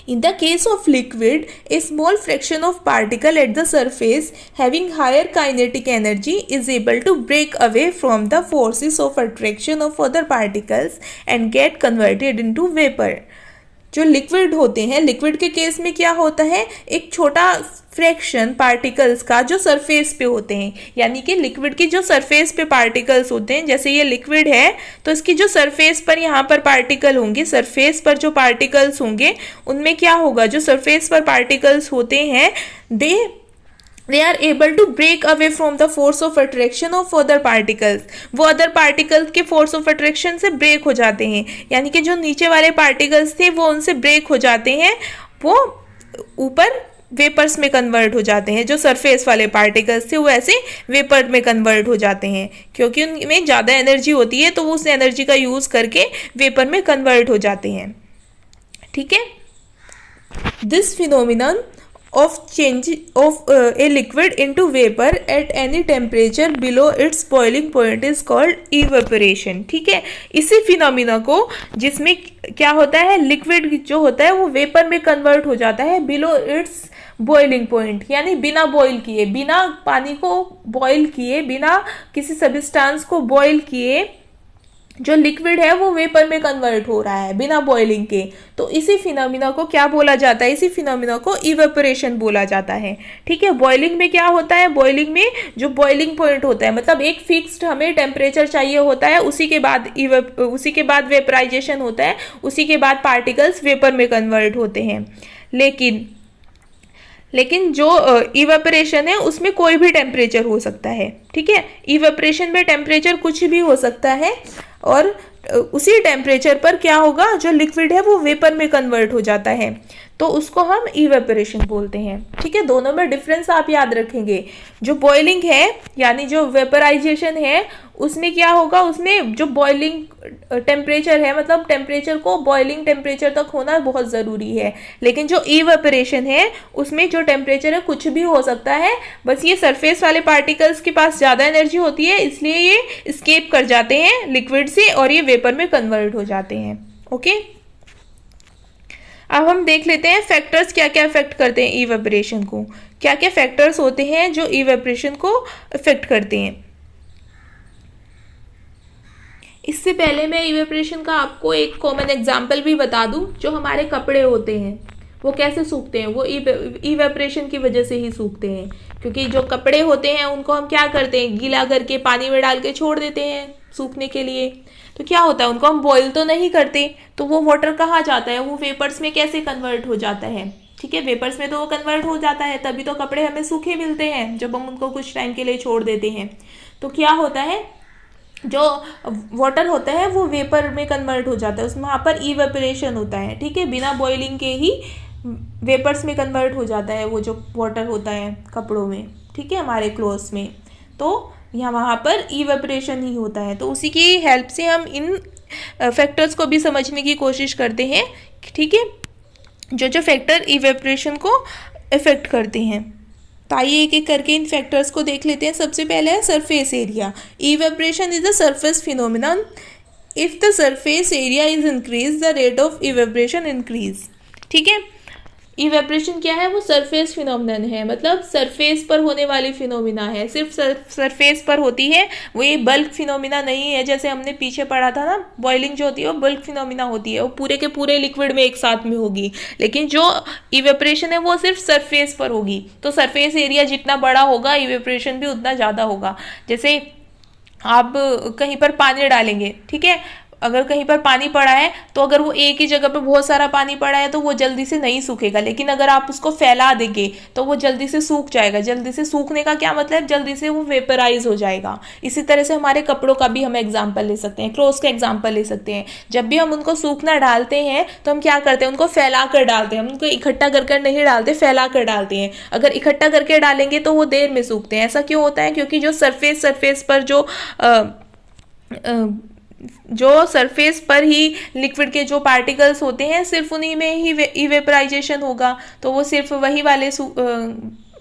In the case of liquid, a small fraction of particle at the surface having higher kinetic energy is able to break away from the forces of attraction of other particles and get converted into vapor. जो liquid होते हैं, liquid के case में क्या होता है, एक छोटा फ्रैक्शन पार्टिकल्स का जो सरफेस पे होते हैं, यानी कि लिक्विड की जो सरफेस पे पार्टिकल्स होते हैं, जैसे ये लिक्विड है तो इसकी जो सरफेस पर यहाँ पर पार्टिकल होंगे, सरफेस पर जो पार्टिकल्स होंगे उनमें क्या होगा, जो सरफेस पर पार्टिकल्स होते हैं they are able to break away from the force of attraction of other particles. वो अदर पार्टिकल्स के फोर्स ऑफ अट्रैक्शन से ब्रेक हो जाते हैं, यानी कि जो नीचे वाले पार्टिकल्स थे वो उनसे ब्रेक हो जाते हैं, वो ऊपर वेपर्स में कन्वर्ट हो जाते हैं। जो सरफेस वाले पार्टिकल्स थे वो ऐसे वेपर में कन्वर्ट हो जाते हैं, क्योंकि उनमें ज़्यादा एनर्जी होती है तो वो उस एनर्जी का यूज़ करके वेपर में कन्वर्ट हो जाते हैं। ठीक है, this phenomenon of change of a liquid into vapor at any temperature below its boiling point is called evaporation। ठीक है, इसी फिनोमिना को जिसमें क्या होता है, लिक्विड जो होता है वो वेपर में कन्वर्ट हो जाता है बिलो इट्स बॉइलिंग पॉइंट, यानी बिना बॉईल किए, बिना पानी को बॉईल किए, बिना किसी सब्सटेंस को बॉईल किए जो लिक्विड है वो वेपर में कन्वर्ट हो रहा है बिना बॉइलिंग के। तो इसी फिनोमिना को क्या बोला जाता है, इसी फिनोमिना को इवेपोरेशन बोला जाता है। ठीक है, बॉइलिंग में क्या होता है, बॉइलिंग में जो बॉइलिंग पॉइंट होता है, मतलब एक फिक्स्ड हमें टेम्परेचर चाहिए होता है, उसी के बाद वेपराइजेशन होता है, उसी के बाद पार्टिकल्स वेपर में कन्वर्ट होते हैं। लेकिन जो इवेपोरेशन है उसमें कोई भी टेम्परेचर हो सकता है। ठीक है, इवेपोरेशन में टेम्परेचर कुछ भी हो सकता है और उसी टेम्परेचर पर क्या होगा, जो लिक्विड है वो वेपर में कन्वर्ट हो जाता है, तो उसको हम इवेपोरेशन बोलते हैं। ठीक है, दोनों में डिफरेंस आप याद रखेंगे। जो बॉइलिंग है यानी जो वेपराइजेशन है उसमें क्या होगा, उसमें जो बॉइलिंग टेम्परेचर है, मतलब टेम्परेचर को बॉइलिंग टेम्परेचर तक होना बहुत ज़रूरी है। लेकिन जो इवेपोरेशन है उसमें जो टेम्परेचर है कुछ भी हो सकता है, बस ये सरफेस वाले पार्टिकल्स के पास ज़्यादा एनर्जी होती है इसलिए ये एस्केप कर जाते हैं लिक्विड से और ये वेपर में कन्वर्ट हो जाते हैं। ओके, अब हम देख लेते हैं फैक्टर्स क्या क्या अफेक्ट करते हैं इवेपोरेशन को, क्या क्या फैक्टर्स होते हैं जो इवेपोरेशन को अफेक्ट करते हैं। इससे पहले मैं इवेपोरेशन का आपको एक कॉमन एग्जांपल भी बता दूं। जो हमारे कपड़े होते हैं वो कैसे सूखते हैं, वो इवेपोरेशन की वजह से ही सूखते हैं, क्योंकि जो कपड़े होते हैं उनको हम क्या करते हैं, गीला करके पानी में डाल के छोड़ देते हैं सूखने के लिए। तो क्या होता है, उनको हम बॉईल तो नहीं करते, तो वो वाटर कहाँ जाता है, वो वेपर्स में कैसे कन्वर्ट हो जाता है। ठीक है, वेपर्स में तो वो कन्वर्ट हो जाता है, तभी तो कपड़े हमें सूखे मिलते हैं जब हम उनको कुछ टाइम के लिए छोड़ देते हैं। तो क्या होता है, जो वाटर होता है वो वेपर में कन्वर्ट हो जाता है, उसमें वहाँ पर इवेपोरेशन होता है। ठीक है, बिना बॉइलिंग के ही वेपर्स में कन्वर्ट हो जाता है वो जो वाटर होता है कपड़ों में। ठीक है, हमारे क्लोथ्स में, तो यहाँ वहाँ पर इवेपोरेशन ही होता है। तो उसी की हेल्प से हम इन फैक्टर्स को भी समझने की कोशिश करते हैं। ठीक है, जो जो फैक्टर इवेपोरेशन को इफेक्ट करते हैं, तो आइए एक एक करके इन फैक्टर्स को देख लेते हैं। सबसे पहले है surface area. Evaporation is the surface phenomenon. If the surface area is increase the rate of evaporation increase. ठीक है, इवेपोरेशन क्या है, वो सरफेस फिनोमिनन है, मतलब सरफेस पर होने वाली फिनोमिना है, सिर्फ सरफेस पर होती है, वो ये बल्क फिनोमिना नहीं है। जैसे हमने पीछे पढ़ा था ना, बॉइलिंग जो होती है वो बल्क फिनोमिना होती है, वो पूरे के पूरे लिक्विड में एक साथ में होगी, लेकिन जो इवेपोरेशन है वो सिर्फ सरफेस पर होगी। तो सरफेस एरिया जितना बड़ा होगा इवेपोरेशन भी उतना ज़्यादा होगा। जैसे आप कहीं पर पानी डालेंगे, ठीक है, अगर कहीं पर पानी पड़ा है तो अगर वो एक ही जगह पे बहुत सारा पानी पड़ा है तो वो जल्दी से नहीं सूखेगा, लेकिन अगर आप उसको फैला देंगे तो वो जल्दी से सूख जाएगा। जल्दी से सूखने का क्या मतलब, जल्दी से वो वेपराइज हो जाएगा। इसी तरह से हमारे कपड़ों का भी हम एग्जाम्पल ले सकते हैं, क्लोथ्स का एग्जाम्पल ले सकते हैं। जब भी हम उनको सूखना डालते हैं तो हम क्या करते हैं, उनको फैला कर डालते हैं, हम उनको इकट्ठा कर नहीं डालते, फैला कर डालते हैं। अगर इकट्ठा करके डालेंगे तो वो देर में सूखते हैं। ऐसा क्यों होता है, क्योंकि जो सरफेस पर जो सरफेस पर ही लिक्विड के जो पार्टिकल्स होते हैं सिर्फ उन्हीं में ही इवेपराइजेशन होगा, तो वो सिर्फ वही वाले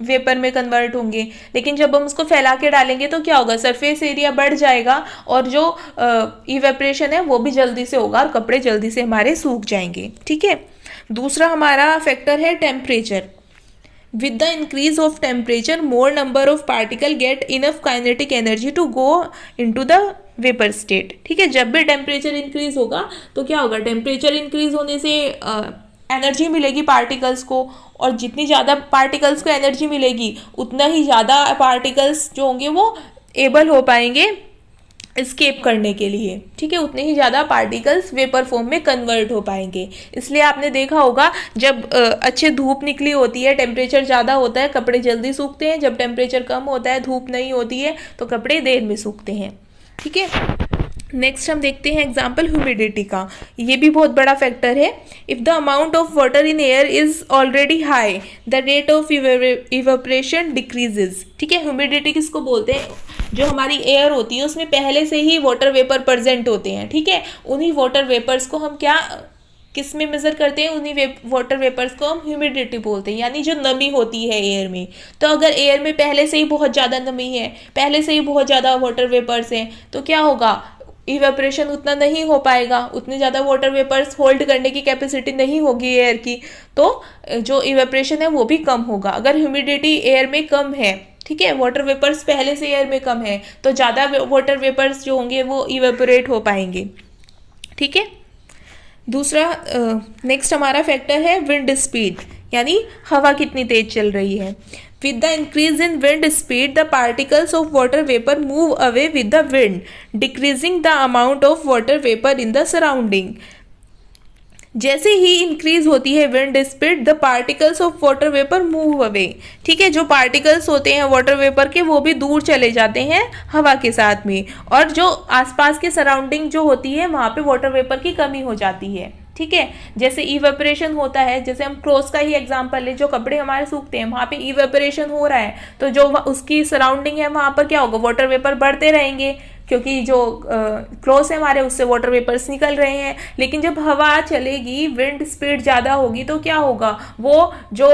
वेपर में कन्वर्ट होंगे, लेकिन जब हम उसको फैला के डालेंगे तो क्या होगा, सरफेस एरिया बढ़ जाएगा और जो इवेपरेशन है वो भी जल्दी से होगा और कपड़े जल्दी से हमारे सूख जाएंगे। ठीक है। दूसरा हमारा फैक्टर है temperature. With the increase of temperature more number of particle get enough kinetic energy to go into the vapour state. ठीक है, जब भी टेम्परेचर इंक्रीज होगा तो क्या होगा, टेम्परेचर इंक्रीज होने से एनर्जी मिलेगी पार्टिकल्स को, और जितनी ज़्यादा पार्टिकल्स को एनर्जी मिलेगी उतना ही ज़्यादा पार्टिकल्स जो होंगे वो एबल हो पाएंगे एस्केप करने के लिए। ठीक है, उतने ही ज़्यादा पार्टिकल्स वेपर फॉर्म में कन्वर्ट हो पाएंगे। इसलिए आपने देखा होगा जब अच्छे धूप निकली होती है, टेम्परेचर ज़्यादा होता है, कपड़े जल्दी सूखते हैं। जब टेम्परेचर कम होता है, धूप नहीं होती है, तो कपड़े देर में सूखते हैं। ठीक है। नेक्स्ट हम देखते हैं एग्जाम्पल ह्यूमिडिटी का। ये भी बहुत बड़ा फैक्टर है। If the amount of water in air is already high the rate of evaporation decreases. ठीक है, ह्यूमिडिटी किसको बोलते हैं, जो हमारी एयर होती है उसमें पहले से ही वाटर वेपर प्रेजेंट होते हैं। ठीक है, उन्हीं वाटर वेपर्स को हम क्या किस में मेज़र करते हैं, उन्हीं वाटर वेपर्स को हम ह्यूमिडिटी बोलते हैं, यानी जो नमी होती है एयर में। तो अगर एयर में पहले से ही बहुत ज़्यादा नमी है, पहले से ही बहुत ज़्यादा वाटर वेपर्स हैं, तो क्या होगा, इवेपरेशन उतना नहीं हो पाएगा, उतने ज़्यादा वाटर वेपर्स होल्ड करने की कैपेसिटी नहीं होगी एयर की, तो जो इवेपरेशन है वो भी कम होगा। अगर ह्यूमिडिटी एयर में कम है, ठीक है, वाटर वेपर्स पहले से एयर में कम है, तो ज़्यादा वाटर वेपर्स जो होंगे वो इवेपोरेट हो पाएंगे। ठीक है। दूसरा नेक्स्ट हमारा फैक्टर है विंड स्पीड, यानी हवा कितनी तेज चल रही है। With the increase in wind speed, the particles of water vapor move away with the wind, decreasing the amount of water vapor in the surrounding. जैसे ही इंक्रीज होती है wind speed, the particles of water vapour move away. ठीक है, जो particles होते हैं water vapour के वो भी दूर चले जाते हैं हवा के साथ में, और जो आसपास के सराउंडिंग जो होती है वहाँ पे वाटर वेपर की कमी हो जाती है। ठीक है, जैसे इवेपोरेशन होता है, जैसे हम क्लोथ्स का ही एग्जांपल ले, जो कपड़े हमारे सूखते हैं वहाँ पे इवेपोरेशन हो रहा है, तो जो उसकी सराउंडिंग है वहाँ पर क्या होगा, वाटर वेपर बढ़ते रहेंगे, क्योंकि जो क्लोथ्स है हमारे उससे वाटर वेपर्स निकल रहे हैं। लेकिन जब हवा चलेगी, विंड स्पीड ज़्यादा होगी, तो क्या होगा, वो जो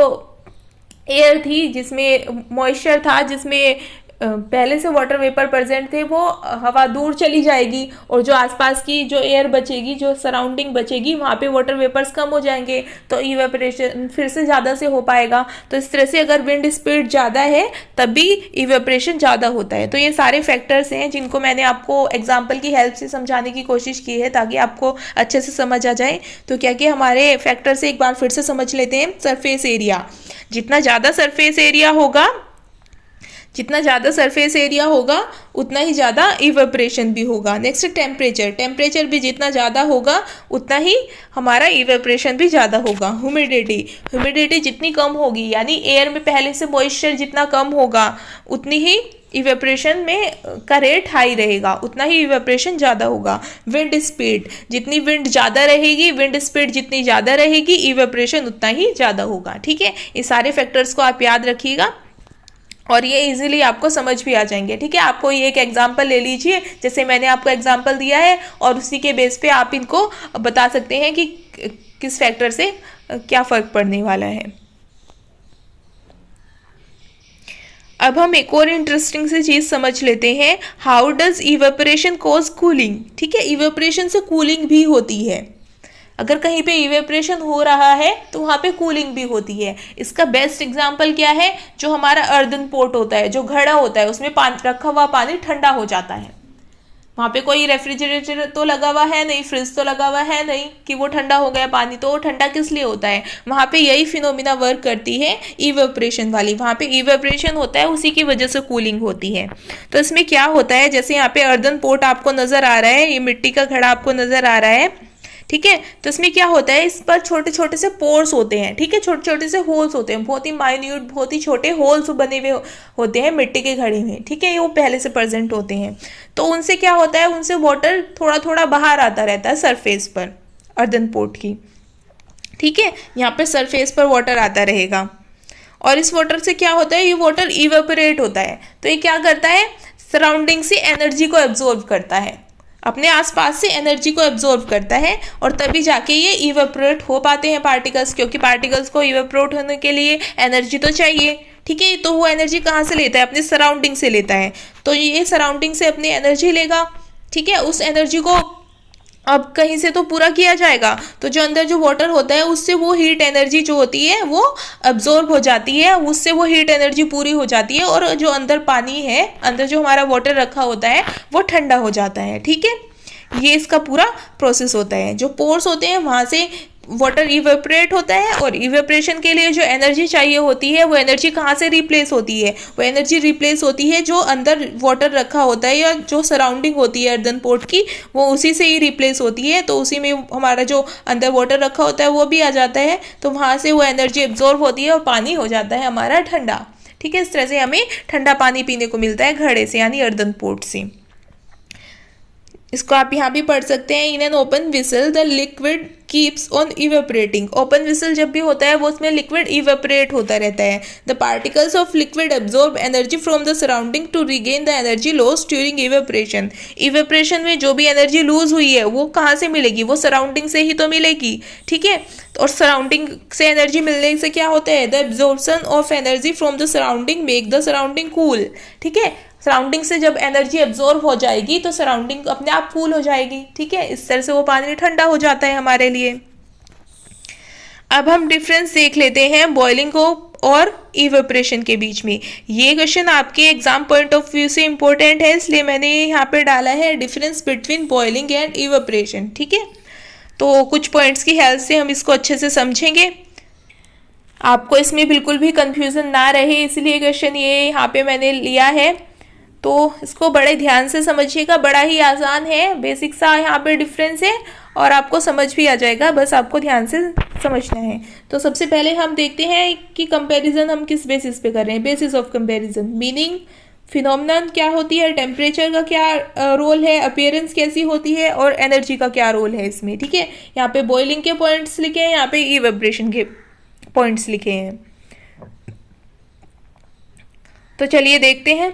एयर थी जिसमें मॉइस्चर था, जिसमें पहले से वाटर वेपर प्रेजेंट थे, वो हवा दूर चली जाएगी, और जो आसपास की जो एयर बचेगी, जो सराउंडिंग बचेगी, वहाँ पे वाटर वेपर्स कम हो जाएंगे, तो इवेपोरेशन फिर से ज़्यादा से हो पाएगा। तो इस तरह से अगर विंड स्पीड ज़्यादा है तब भी इवेपोरेशन ज़्यादा होता है। तो ये सारे फैक्टर्स हैं जिनको मैंने आपको एग्जाम्पल की हेल्प से समझाने की कोशिश की है, ताकि आपको अच्छे से समझ आ जाए। तो क्या कि हमारे फैक्टर से एक बार फिर से समझ लेते हैं। सरफेस एरिया, जितना ज़्यादा सरफेस एरिया होगा, जितना ज़्यादा सरफेस एरिया होगा उतना ही ज़्यादा इवेपोरेशन भी होगा। नेक्स्ट टेम्परेचर, टेम्परेचर भी जितना ज़्यादा होगा उतना ही हमारा इवेपोरेशन भी ज़्यादा होगा। ह्यूमिडिटी, ह्यूमिडिटी जितनी कम होगी, यानी एयर में पहले से मॉइस्चर जितना कम होगा उतनी ही इवेपोरेशन में का रेट हाई रहेगा, उतना ही इवेपोरेशन ज़्यादा होगा। विंड स्पीड, जितनी विंड ज़्यादा रहेगी, विंड स्पीड जितनी ज़्यादा रहेगी, इवेपोरेशन उतना ही ज़्यादा होगा। ठीक है, ये सारे फैक्टर्स को आप याद रखिएगा और ये इजीली आपको समझ भी आ जाएंगे। ठीक है, आपको ये एक एग्जांपल ले लीजिए, जैसे मैंने आपको एग्जांपल दिया है, और उसी के बेस पे आप इनको बता सकते हैं कि किस फैक्टर से क्या फ़र्क पड़ने वाला है। अब हम एक और इंटरेस्टिंग सी चीज़ समझ लेते हैं, how does evaporation cause cooling. ठीक है, इवेपोरेशन से कूलिंग भी होती है। अगर कहीं पे इवेपोरेशन हो रहा है तो वहाँ पे कूलिंग भी होती है। इसका बेस्ट एग्जांपल क्या है, जो हमारा अर्दन पोट होता है, जो घड़ा होता है, उसमें रखा हुआ पानी ठंडा हो जाता है। वहाँ पे कोई रेफ्रिजरेटर तो लगा हुआ है नहीं, फ्रिज तो लगा हुआ है नहीं कि वो ठंडा हो गया पानी, तो वो ठंडा किस लिए होता है, वहाँ पे यही फिनोमिना वर्क करती है इवेपोरेशन वाली। वहाँ पे इवेपोरेशन होता है, उसी की वजह से कूलिंग होती है। तो इसमें क्या होता है, जैसे यहाँ पे अर्दन पोट आपको नज़र आ रहा है, ये मिट्टी का घड़ा आपको नज़र आ रहा है। ठीक है, तो इसमें क्या होता है, इस पर छोटे छोटे से पोर्स होते हैं। ठीक है, छोटे छोटे से होल्स होते हैं, बहुत ही माइन्यूट, बहुत ही छोटे होल्स बने हुए होते हैं मिट्टी के घड़े में। ठीक है, वो पहले से प्रेजेंट होते हैं, तो उनसे क्या होता है, उनसे वाटर थोड़ा थोड़ा बाहर आता रहता है सरफेस पर अर्दन पोट की। ठीक है, यहाँ पे सरफेस पर वाटर आता रहेगा, और इस वाटर से क्या होता है, ये वाटर इवेपोरेट होता है। तो ये क्या करता है, सराउंडिंग से एनर्जी को एब्जॉर्ब करता है, अपने आसपास से एनर्जी को एब्जॉर्ब करता है, और तभी जाके ये इवेपोरेट हो पाते हैं पार्टिकल्स, क्योंकि पार्टिकल्स को इवेपोरेट होने के लिए एनर्जी तो चाहिए। ठीक है। तो वो एनर्जी कहाँ से लेता है? अपने सराउंडिंग से लेता है। तो ये सराउंडिंग से अपनी एनर्जी लेगा, ठीक है। उस एनर्जी को अब कहीं से तो पूरा किया जाएगा, तो जो अंदर जो वाटर होता है उससे वो हीट एनर्जी जो होती है वो अब्जॉर्ब हो जाती है, उससे वो हीट एनर्जी पूरी हो जाती है, और जो अंदर पानी है, अंदर जो हमारा वाटर रखा होता है वो ठंडा हो जाता है, ठीक है। ये इसका पूरा प्रोसेस होता है। जो पोर्स होते हैं वहाँ से वाटर इवेपोरेट होता है, और इवेपोरेशन के लिए जो एनर्जी चाहिए होती है वो एनर्जी कहाँ से रिप्लेस होती है? वो एनर्जी रिप्लेस होती है जो अंदर वाटर रखा होता है या जो सराउंडिंग होती है अर्दन पोर्ट की, वो उसी से ही रिप्लेस होती है। तो उसी में हमारा जो अंदर वाटर रखा होता है वो भी आ जाता है, तो वहाँ से वो एनर्जी एब्जॉर्ब होती है और पानी हो जाता है हमारा ठंडा, ठीक है। इस तरह से हमें ठंडा पानी पीने को मिलता है घड़े से, यानी अर्दन पोर्ट से। इसको आप यहाँ भी पढ़ सकते हैं, in an open whistle the liquid keeps on evaporating. Open whistle जब भी होता है वो उसमें लिक्विड इवेपोरेट होता रहता है। The particles of liquid absorb energy from the surrounding to regain the energy loss during evaporation. Evaporation में जो भी एनर्जी लूज हुई है वो कहाँ से मिलेगी? वो सराउंडिंग से ही तो मिलेगी, ठीक है। और सराउंडिंग से एनर्जी मिलने से क्या होता है? The absorption of energy from the surrounding make the surrounding cool, ठीक है। सराउंडिंग से जब एनर्जी एब्जॉर्ब हो जाएगी तो सराउंडिंग अपने आप कूल हो जाएगी, ठीक है। इस तरह से वो पानी ठंडा हो जाता है हमारे लिए। अब हम डिफरेंस देख लेते हैं बॉइलिंग को और इवेपोरेशन के बीच में। ये क्वेश्चन आपके एग्जाम पॉइंट ऑफ व्यू से इंपॉर्टेंट है, इसलिए मैंने यहाँ पे डाला है difference between boiling and evaporation, ठीक है। तो कुछ पॉइंट्स की हेल्प से हम इसको अच्छे से समझेंगे, आपको इसमें बिल्कुल भी कंफ्यूजन ना रहे, इसलिए क्वेश्चन ये यहाँ पे मैंने लिया है। तो इसको बड़े ध्यान से समझिएगा, बड़ा ही आसान है, बेसिक सा यहाँ पे डिफरेंस है और आपको समझ भी आ जाएगा, बस आपको ध्यान से समझना है। तो सबसे पहले हम देखते हैं कि कंपैरिजन हम किस बेसिस पे कर रहे हैं। Basis of comparison, meaning, phenomenon क्या होती है, टेम्परेचर का क्या रोल है, अपीयरेंस कैसी होती है, और एनर्जी का क्या रोल है इसमें, ठीक है। यहाँ पे बॉइलिंग के पॉइंट्स लिखे हैं, यहाँ पे इवेपोरेशन के पॉइंट्स लिखे हैं। तो चलिए देखते हैं।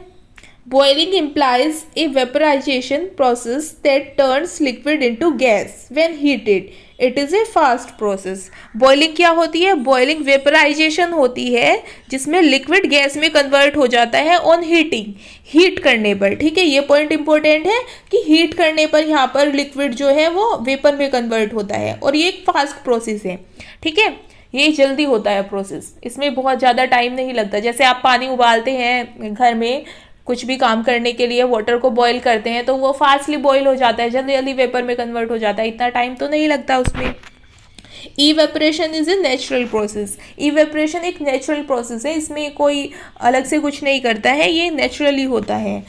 Boiling implies a vaporization process that turns liquid into gas when heated. It is a fast process. Boiling क्या होती है? Boiling vaporization होती है जिसमें लिक्विड गैस में कन्वर्ट हो जाता है ऑन हीटिंग, हीट करने पर, ठीक है। ये पॉइंट इंपॉर्टेंट है कि हीट करने पर यहाँ पर लिक्विड जो है वो वेपर में कन्वर्ट होता है, और ये एक फास्ट प्रोसेस है, ठीक है। ये जल्दी होता है प्रोसेस, इसमें बहुत ज़्यादा टाइम नहीं लगता। जैसे आप पानी उबालते हैं घर में, कुछ भी काम करने के लिए वाटर को बॉईल करते हैं तो वो फास्टली बॉईल हो जाता है, जल्दी जल्दी वेपर में कन्वर्ट हो जाता है, इतना टाइम तो नहीं लगता उसमें। Evaporation is a natural process. Evaporation एक नेचुरल प्रोसेस है, इसमें कोई अलग से कुछ नहीं करता है, ये नेचुरली होता है।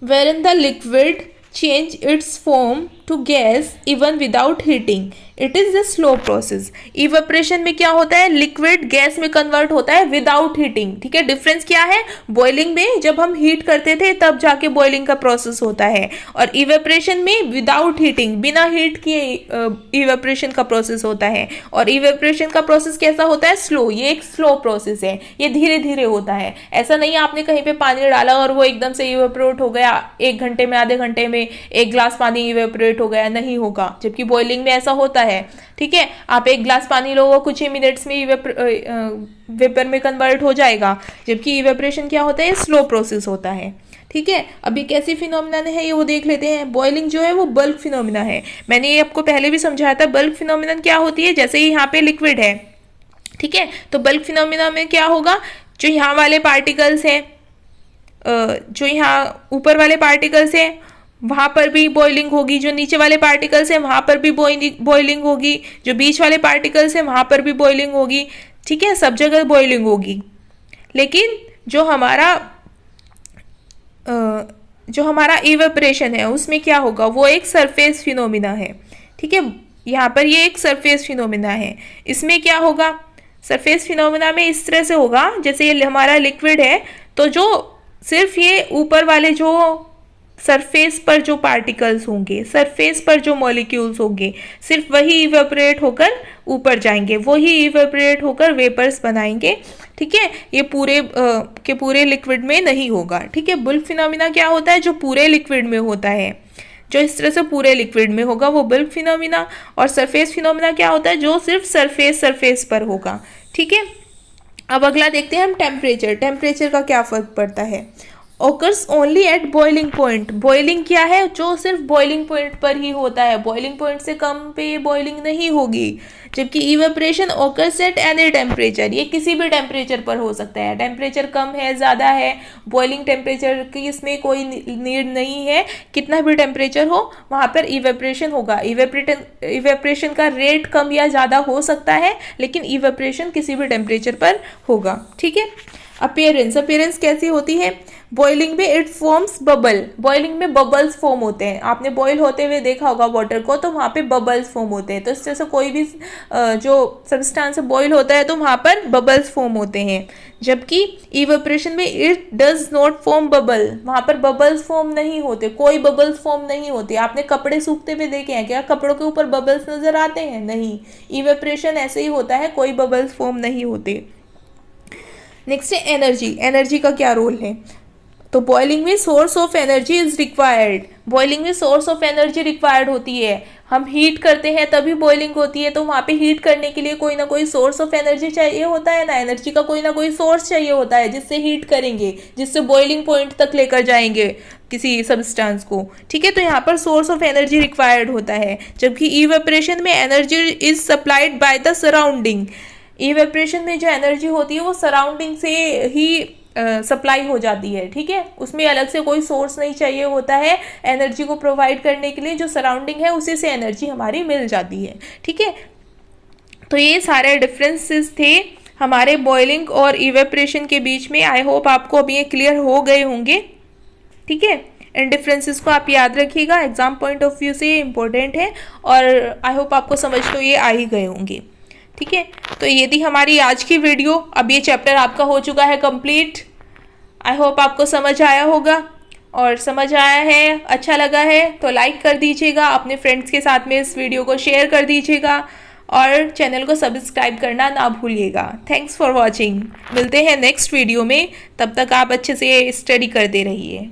wherein the liquid change its form to gas even without heating. It is a slow process. Evaporation में क्या होता है? लिक्विड गैस में कन्वर्ट होता है विदाउट हीटिंग, ठीक है। डिफरेंस क्या है? बॉइलिंग में जब हम हीट करते थे तब जाके बॉइलिंग का प्रोसेस होता है, और इवेपोरेशन में विदाउट हीटिंग, बिना हीट किए इवेपोरेशन का प्रोसेस होता है। और इवेपोरेशन का प्रोसेस कैसा होता है? स्लो। ये एक स्लो प्रोसेस है, ये धीरे धीरे होता है। ऐसा नहीं है आपने कहीं पे पानी डाला और वो एकदम से इवेपोरेट हो गया, 1 घंटे में, आधे घंटे में 1 ग्लास पानी इवेपोरेट हो गया, नहीं होगा। जबकि बॉइलिंग में ऐसा होता है, ठीक है। आप 1 ग्लास पानी लो, वो कुछ ही मिनट्स में वेपर में कन्वर्ट हो जाएगा, जबकि इवेपोरेशन क्या होता है? स्लो प्रोसेस होता है, ठीक है। अभी कैसी फिनोमिना है ये वो देख लेते हैं। बॉइलिंग जो है वो बल्क फिनोमिना है, मैंने ये आपको पहले भी समझाया था। बल्क फिनोमिना क्या होती है? जैसे यहाँ पे लिक्विड है, ठीक है, तो बल्क फिनोमिना में क्या होगा? जो यहाँ वाले पार्टिकल्स हैं, जो यहाँ ऊपर वाले पार्टिकल्स हैं वहाँ पर भी बॉइलिंग होगी, जो नीचे वाले पार्टिकल्स हैं वहाँ पर भी बॉइलिंग होगी, जो बीच वाले पार्टिकल्स हैं वहाँ पर भी बॉइलिंग होगी, ठीक है, सब जगह बॉइलिंग होगी। लेकिन जो हमारा इवेपोरेशन है उसमें क्या होगा? वो एक सरफेस फिनोमिना है, ठीक है। यहाँ पर ये एक सरफेस फिनोमिना है। इसमें क्या होगा? सरफेस फिनोमिना में इस तरह से होगा, जैसे ये हमारा लिक्विड है, तो जो सिर्फ ये ऊपर वाले जो सरफेस पर जो पार्टिकल्स होंगे, सरफेस पर जो मॉलिक्यूल्स होंगे, सिर्फ वही इवेपोरेट होकर ऊपर जाएंगे, वही इवेपोरेट होकर वेपर्स बनाएंगे, ठीक है। ये पूरे के पूरे लिक्विड में नहीं होगा, ठीक है। बल्क फिनोमिना क्या होता है? जो पूरे लिक्विड में होता है, जो इस तरह से पूरे लिक्विड में होगा वो बल्क फिनोमिना। और सरफेस फिनोमिना क्या होता है? जो सिर्फ सरफेस पर होगा, ठीक है। अब अगला देखते हैं हम टेम्परेचर। टेम्परेचर का क्या फ़र्क पड़ता है। Occurs only at boiling point. Boiling क्या है, जो सिर्फ बॉइलिंग पॉइंट पर ही होता है, बॉइलिंग पॉइंट से कम पे बॉइलिंग नहीं होगी। जबकि evaporation occurs at any temperature, ये किसी भी टेम्परेचर पर हो सकता है। टेम्परेचर कम है, ज़्यादा है, बॉइलिंग टेम्परेचर की इसमें कोई नीड नहीं है, कितना भी टेम्परेचर हो वहाँ पर इवेपरेशन होगा। इवेपरेशन का रेट कम या ज़्यादा हो सकता है, लेकिन इवेपरेशन किसी भी टेम्परेचर पर होगा। ठीक है। अपीयरेंस, अपीयरेंस कैसी होती है। बॉइलिंग में इट फॉर्म्स बबल। बॉइलिंग में बबल्स फॉर्म होते हैं। आपने बॉईल होते हुए देखा होगा वाटर को, तो वहाँ पे बबल्स फॉर्म होते हैं। तो इस तरह से कोई भी जो सब्सटेंस बॉईल होता है तो वहाँ पर बबल्स फॉर्म होते हैं। जबकि इवेपरेशन में it does not form bubble, वहाँ पर बबल्स फॉर्म नहीं होते, कोई बबल्स फॉर्म नहीं होते। आपने कपड़े सूखते हुए देखे हैं क्या, कपड़ों के ऊपर बबल्स नजर आते हैं? नहीं। इवेपरेशन ऐसे ही होता है, कोई बबल्स फॉर्म नहीं होते। नेक्स्ट है एनर्जी। एनर्जी का क्या रोल है। तो बॉइलिंग में source of energy is required. Boiling में सोर्स ऑफ एनर्जी रिक्वायर्ड होती है। हम हीट करते हैं तभी बॉइलिंग होती है, तो वहाँ पे हीट करने के लिए कोई ना कोई सोर्स ऑफ एनर्जी चाहिए होता है ना, एनर्जी का कोई ना कोई सोर्स चाहिए होता है जिससे हीट करेंगे, जिससे बॉइलिंग पॉइंट तक लेकर जाएंगे किसी सब्सटेंस को। ठीक है, तो यहाँ पर सोर्स ऑफ एनर्जी रिक्वायर्ड होता है। जबकि इवेपरेशन में energy is supplied by the surrounding. Evaporation में जो एनर्जी होती है वो सराउंडिंग से ही सप्लाई हो जाती है। ठीक है, उसमें अलग से कोई सोर्स नहीं चाहिए होता है एनर्जी को प्रोवाइड करने के लिए, जो सराउंडिंग है उसी से एनर्जी हमारी मिल जाती है। ठीक है, तो ये सारे डिफरेंसेस थे हमारे बॉइलिंग और इवेपरेशन के बीच में। आई होप आपको अभी ये क्लियर हो गए होंगे। ठीक है, इन डिफरेंसेस को आप याद रखिएगा, एग्जाम पॉइंट ऑफ व्यू से ये इंपॉर्टेंट है और आई होप आपको समझ तो ये आ ही गए होंगे। ठीक है, तो ये थी हमारी आज की वीडियो। अब ये चैप्टर आपका हो चुका है कंप्लीट। आई होप आपको समझ आया होगा, और समझ आया है, अच्छा लगा है तो लाइक कर दीजिएगा, अपने फ्रेंड्स के साथ में इस वीडियो को शेयर कर दीजिएगा और चैनल को सब्सक्राइब करना ना भूलिएगा। Thanks for watching. मिलते हैं नेक्स्ट वीडियो में, तब तक आप अच्छे से स्टडी करते रहिए।